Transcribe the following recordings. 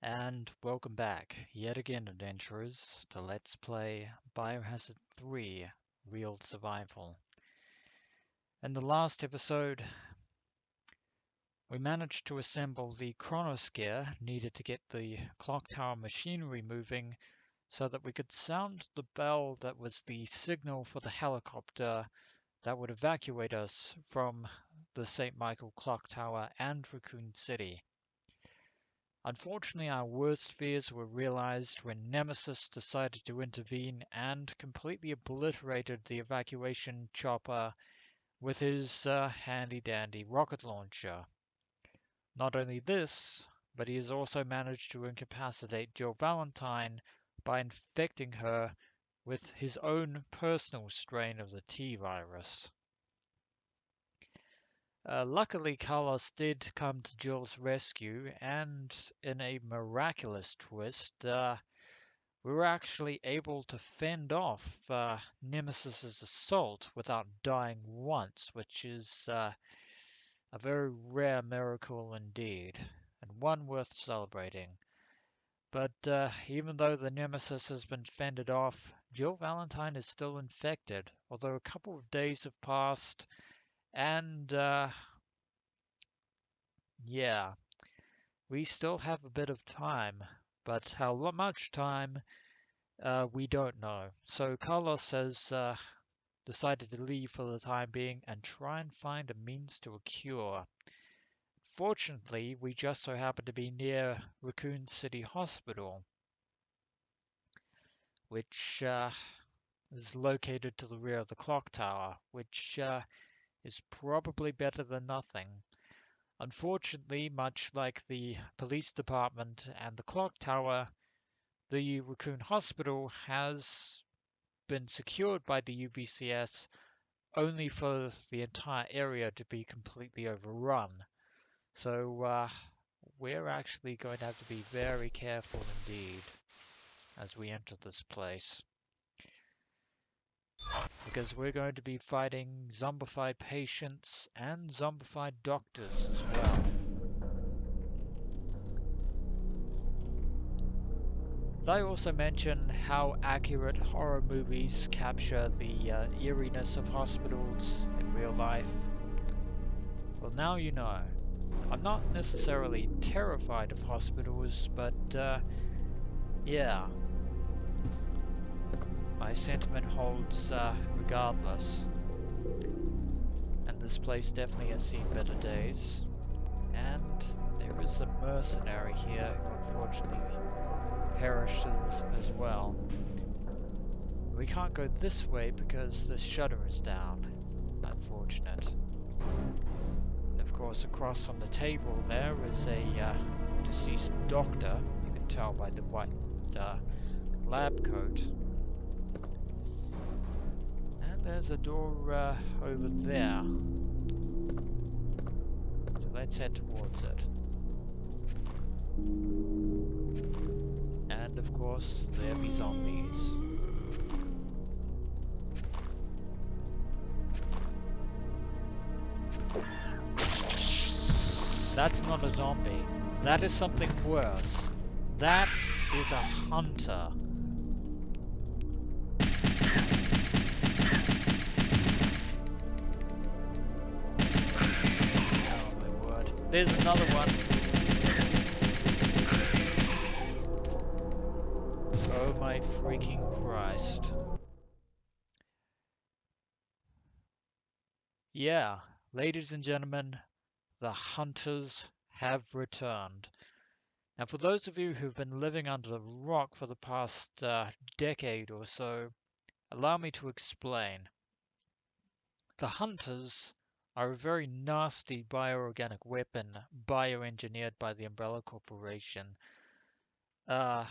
And welcome back, yet again, adventurers, to Let's Play Biohazard 3 Real Survival. In the last episode, we managed to assemble the chronosphere needed to get the clock tower machinery moving so that we could sound the bell that was the signal for the helicopter that would evacuate us from the St. Michael clock tower and Raccoon City. Unfortunately, our worst fears were realized when Nemesis decided to intervene and completely obliterated the evacuation chopper with his handy-dandy rocket launcher. Not only this, but he has also managed to incapacitate Jill Valentine by infecting her with his own personal strain of the T-virus. Luckily, Carlos did come to Jill's rescue, and in a miraculous twist, we were actually able to fend off Nemesis's assault without dying once, which is a very rare miracle indeed, and one worth celebrating. But even though the Nemesis has been fended off, Jill Valentine is still infected, although a couple of days have passed, and yeah, we still have a bit of time, but how much time, we don't know. So Carlos has decided to leave for the time being and try and find a means to a cure. Fortunately, we just so happen to be near Raccoon City Hospital, which is located to the rear of the clock tower, which is probably better than nothing. Unfortunately, much like the police department and the clock tower, the Raccoon Hospital has been secured by the UBCS only for the entire area to be completely overrun. So we're actually going to have to be very careful indeed as we enter this place. Because we're going to be fighting zombified patients and zombified doctors as well. Did I also mention how accurate horror movies capture the eeriness of hospitals in real life? Well, now you know. I'm not necessarily terrified of hospitals, but yeah, my sentiment holds regardless. And this place definitely has seen better days. And there is a mercenary here who unfortunately perished as well. We can't go this way because the shutter is down. Unfortunate. And of course, across on the table there is a deceased doctor. You can tell by the white lab coat. And there's a door over there. So let's head towards it. And of course, there be zombies. That's not a zombie. That is something worse. That is a hunter. Oh my word. There's another one. Oh my freaking Christ. Yeah, ladies and gentlemen, the hunters have returned. Now, for those of you who've been living under a rock for the past decade or so, allow me to explain. The hunters are a very nasty bioorganic weapon bioengineered by the Umbrella Corporation. Uh,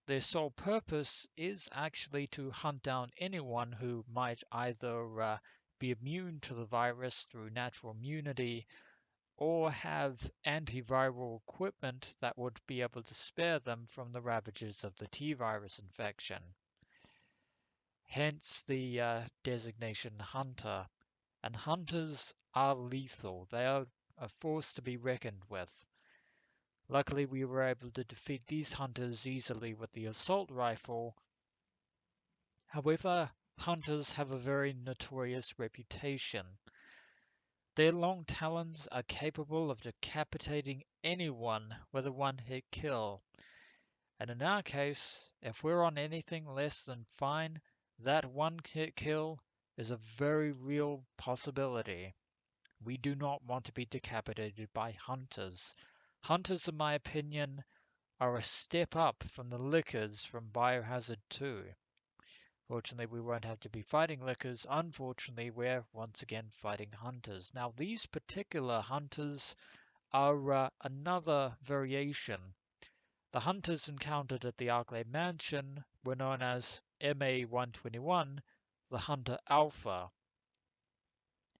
their sole purpose is actually to hunt down anyone who might either be immune to the virus through natural immunity or have antiviral equipment that would be able to spare them from the ravages of the T-virus infection. Hence the designation hunter. And hunters are lethal. They are a force to be reckoned with. Luckily, we were able to defeat these hunters easily with the assault rifle. However, hunters have a very notorious reputation. Their long talons are capable of decapitating anyone with a one-hit kill. And in our case, if we're on anything less than fine, that one-hit kill is a very real possibility. We do not want to be decapitated by hunters. Hunters, in my opinion, are a step up from the lickers from Biohazard 2. Fortunately, we won't have to be fighting lickers. Unfortunately, we're once again fighting hunters. Now, these particular hunters are another variation. The hunters encountered at the Arklay Mansion were known as MA-121, the Hunter Alpha,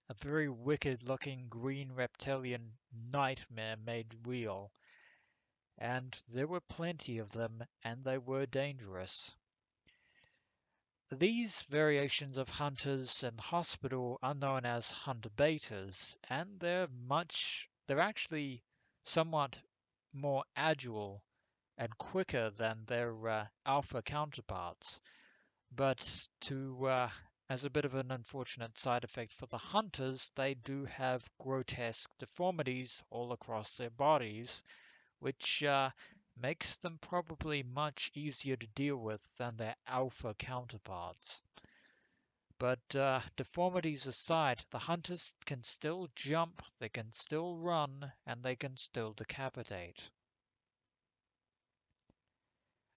a very wicked-looking green reptilian nightmare made real. And there were plenty of them, and they were dangerous. These variations of hunters in the hospital are known as hunter betas, and they're actually somewhat more agile and quicker than their alpha counterparts. But as a bit of an unfortunate side effect for the hunters, they do have grotesque deformities all across their bodies, which makes them probably much easier to deal with than their alpha counterparts. But deformities aside, the hunters can still jump, they can still run, and they can still decapitate.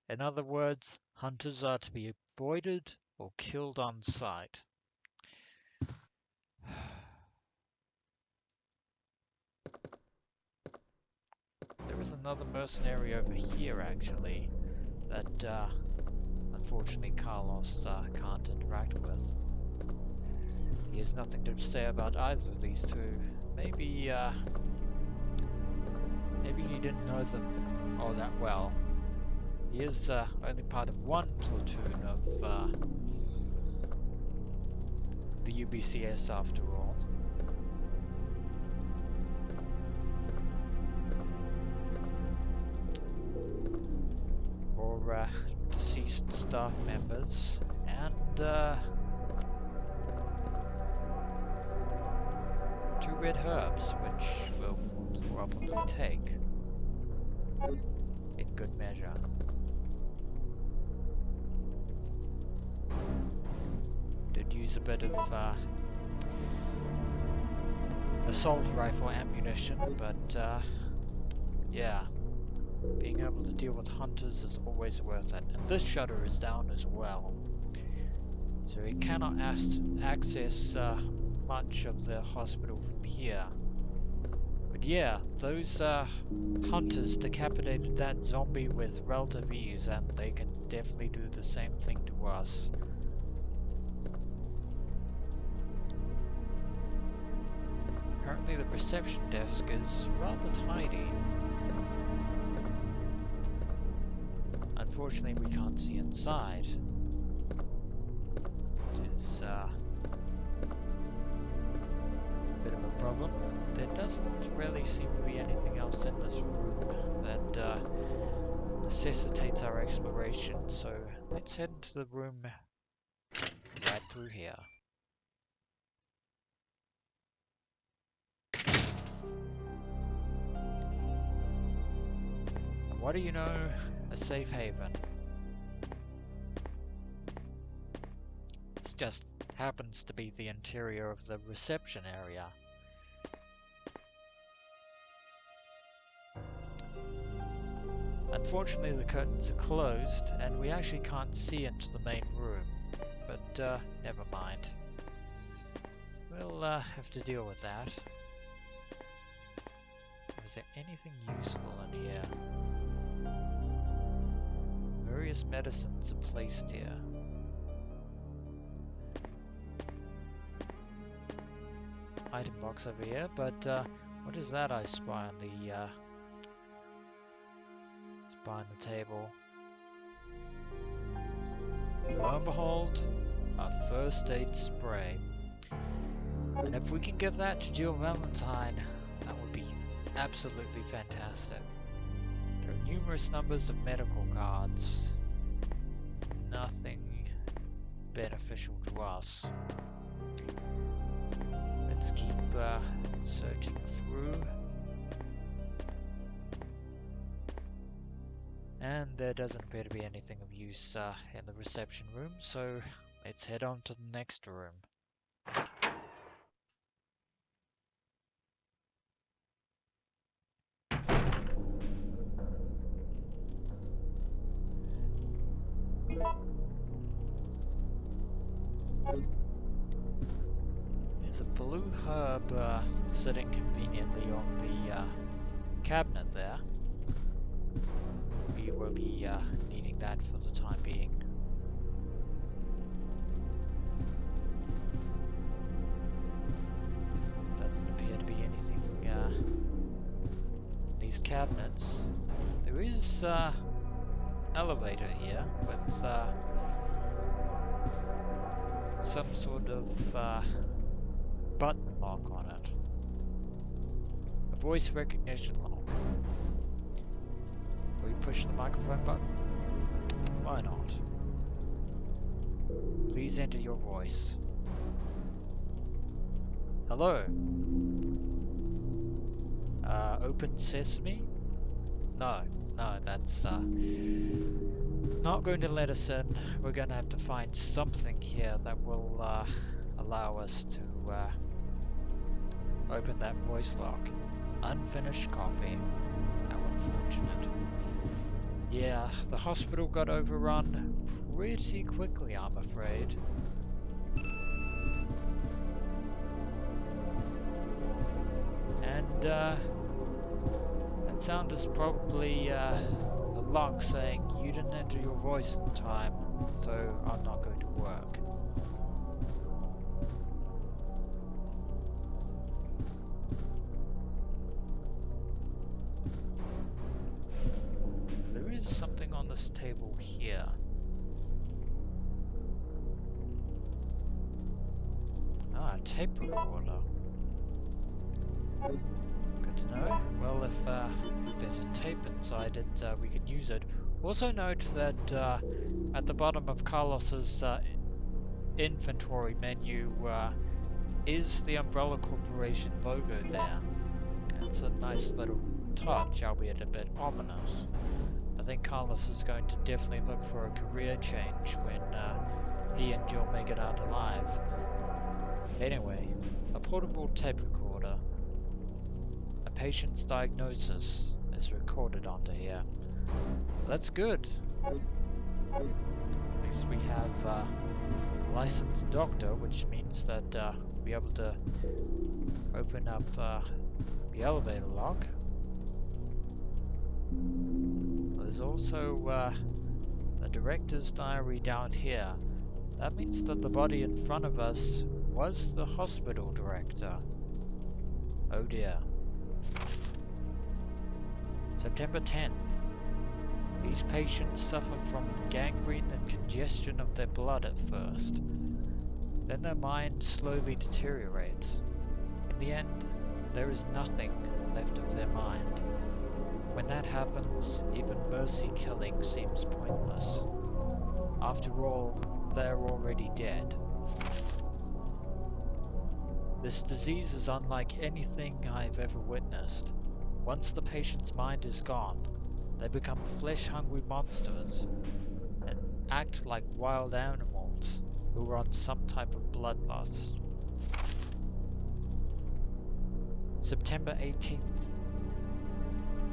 In other words, hunters are to be avoided or killed on sight. There is another mercenary over here, actually, that unfortunately Carlos can't interact with. He has nothing to say about either of these two. Maybe he didn't know them all that well. He is only part of one platoon of the UBCS after all. Or deceased staff members, and 2 red herbs, which we'll probably take in good measure. Did use a bit of assault rifle ammunition, but yeah, being able to deal with hunters is always worth it. And this shutter is down as well, so we cannot access much of the hospital from here. But yeah, those hunters decapitated that zombie with relative ease, and they can definitely do the same thing to us. Apparently the reception desk is rather tidy. Unfortunately, we can't see inside. It is a bit of a problem. There doesn't really seem to be anything else in this room that necessitates our exploration, so let's head into the room right through here. And what do you know? A safe haven. This just happens to be the interior of the reception area. Unfortunately, the curtains are closed, and we actually can't see into the main room. But never mind. We'll have to deal with that. Is there anything useful in here? Various medicines are placed here. Item box over here, but what is that I spy on the table? Lo and behold, a first aid spray. And if we can give that to Jill Valentine, that would be absolutely fantastic. numerous numbers of medical cards. Nothing beneficial to us. Let's keep searching through. And there doesn't appear to be anything of use in the reception room, so let's head on to the next room. There's a blue herb sitting conveniently on the cabinet there. We will be needing that for the time being. Doesn't appear to be anything in these cabinets. There is elevator here with some sort of button lock on it. A voice recognition lock. Will you push the microphone button? Why not? Please enter your voice. Hello. Open sesame? No, that's not going to let us in. We're going to have to find something here that will allow us to open that voice lock. Unfinished coffee. How unfortunate. Yeah, the hospital got overrun pretty quickly, I'm afraid. And that sound is probably the lock saying you didn't enter your voice in time, so I'm not going to work. There is something on this table here. Ah, a tape recorder. Good to know. Well, if there's a tape inside it, we can use it. Also note that at the bottom of Carlos's inventory menu is the Umbrella Corporation logo there. It's a nice little touch, albeit a bit ominous. I think Carlos is going to definitely look for a career change when he and Jill make it out alive. Anyway, a portable tape recorder. A patient's diagnosis is recorded onto here. That's good. At least we have a licensed doctor, which means that we'll be able to open up the elevator lock. There's also the director's diary down here. That means that the body in front of us was the hospital director. Oh dear. September 10th. These patients suffer from gangrene and congestion of their blood at first. Then their mind slowly deteriorates. In the end, there is nothing left of their mind. When that happens, even mercy killing seems pointless. After all, they're already dead. This disease is unlike anything I've ever witnessed. Once the patient's mind is gone, they become flesh-hungry monsters and act like wild animals who are on some type of bloodlust. September 18th.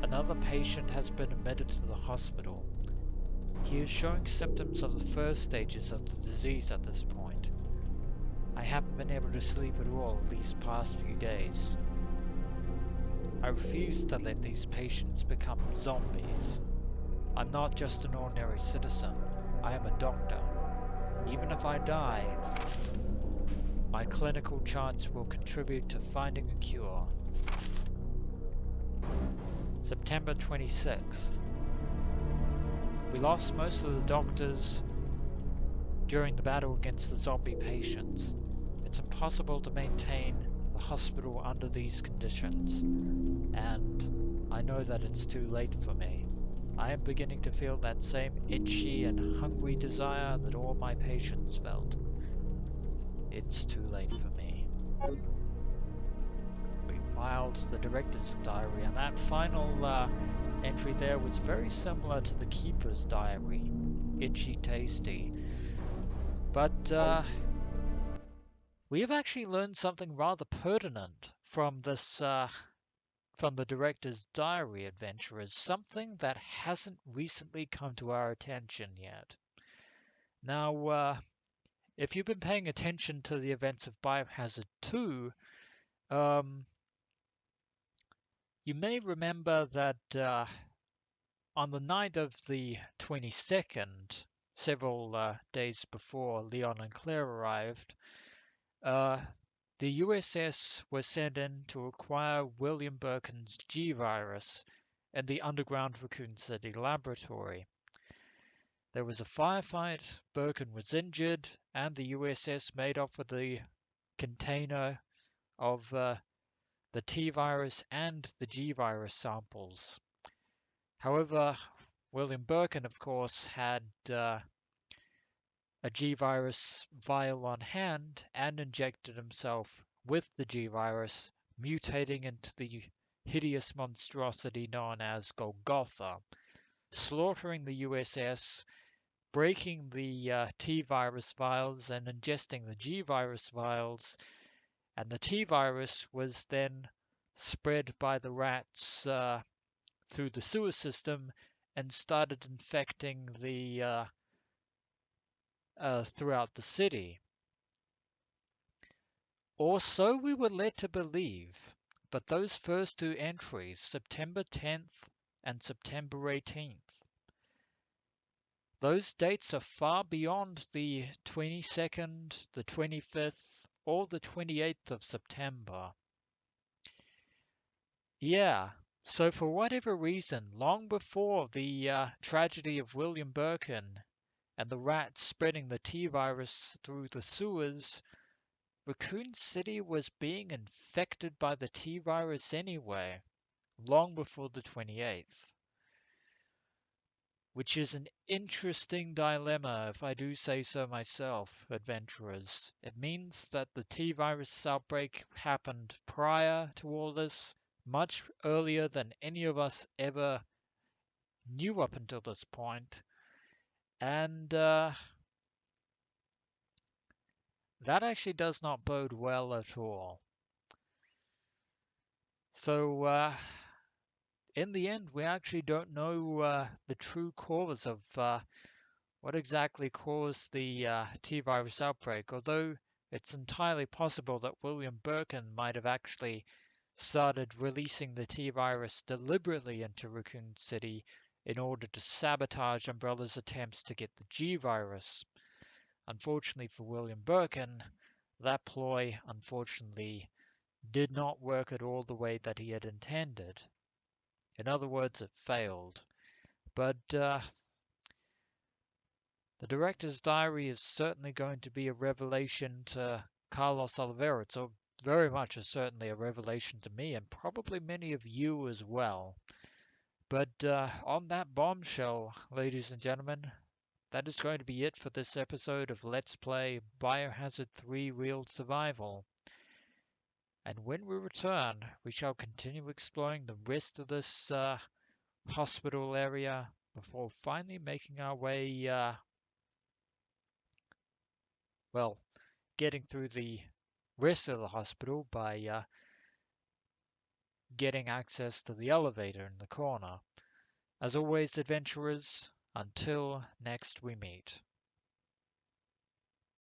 Another patient has been admitted to the hospital. He is showing symptoms of the first stages of the disease at this point. I haven't been able to sleep at all these past few days. I refuse to let these patients become zombies. I'm not just an ordinary citizen. I am a doctor. Even if I die, my clinical charts will contribute to finding a cure. September 26th. We lost most of the doctors during the battle against the zombie patients. It's impossible to maintain the hospital under these conditions, and I know that it's too late for me. I am beginning to feel that same itchy and hungry desire that all my patients felt. It's too late for me. We filed the director's diary, and that final entry there was very similar to the keeper's diary. Itchy tasty. But we have actually learned something rather pertinent from this from the director's diary adventurers, something that hasn't recently come to our attention yet. Now, if you've been paying attention to the events of Biohazard 2, um, you may remember that on the night of the 22nd, several days before Leon and Claire arrived, uh, the USS was sent in to acquire William Birkin's G-Virus in the underground Raccoon City laboratory. There was a firefight, Birkin was injured, and the USS made off with the container of the T-Virus and the G-Virus samples. However, William Birkin, of course, had a G-Virus vial on hand and injected himself with the G-Virus, mutating into the hideous monstrosity known as Golgotha, slaughtering the USS, breaking the T-Virus vials and ingesting the G-Virus vials, and the T-Virus was then spread by the rats through the sewer system and started infecting the throughout the city. Or so we were led to believe, but those first two entries, September 10th and September 18th, those dates are far beyond the 22nd, the 25th, or the 28th of September. Yeah, so for whatever reason, long before the tragedy of William Birkin and the rats spreading the T-virus through the sewers, Raccoon City was being infected by the T-virus anyway, long before the 28th. Which is an interesting dilemma, if I do say so myself, adventurers. It means that the T-virus outbreak happened prior to all this, much earlier than any of us ever knew up until this point. And that actually does not bode well at all. So, in the end, we actually don't know the true cause of what exactly caused the T-virus outbreak, although it's entirely possible that William Birkin might have actually started releasing the T-virus deliberately into Raccoon City in order to sabotage Umbrella's attempts to get the G-virus. Unfortunately for William Birkin, that ploy, unfortunately, did not work at all the way that he had intended. In other words, it failed. But the director's diary is certainly going to be a revelation to Carlos Oliveira. It's very much certainly a revelation to me and probably many of you as well. But on that bombshell, ladies and gentlemen, that is going to be it for this episode of Let's Play Biohazard 3 Real Survival. And when we return, we shall continue exploring the rest of this hospital area before finally making our way, well, getting through the rest of the hospital by getting access to the elevator in the corner. As always, adventurers, until next we meet.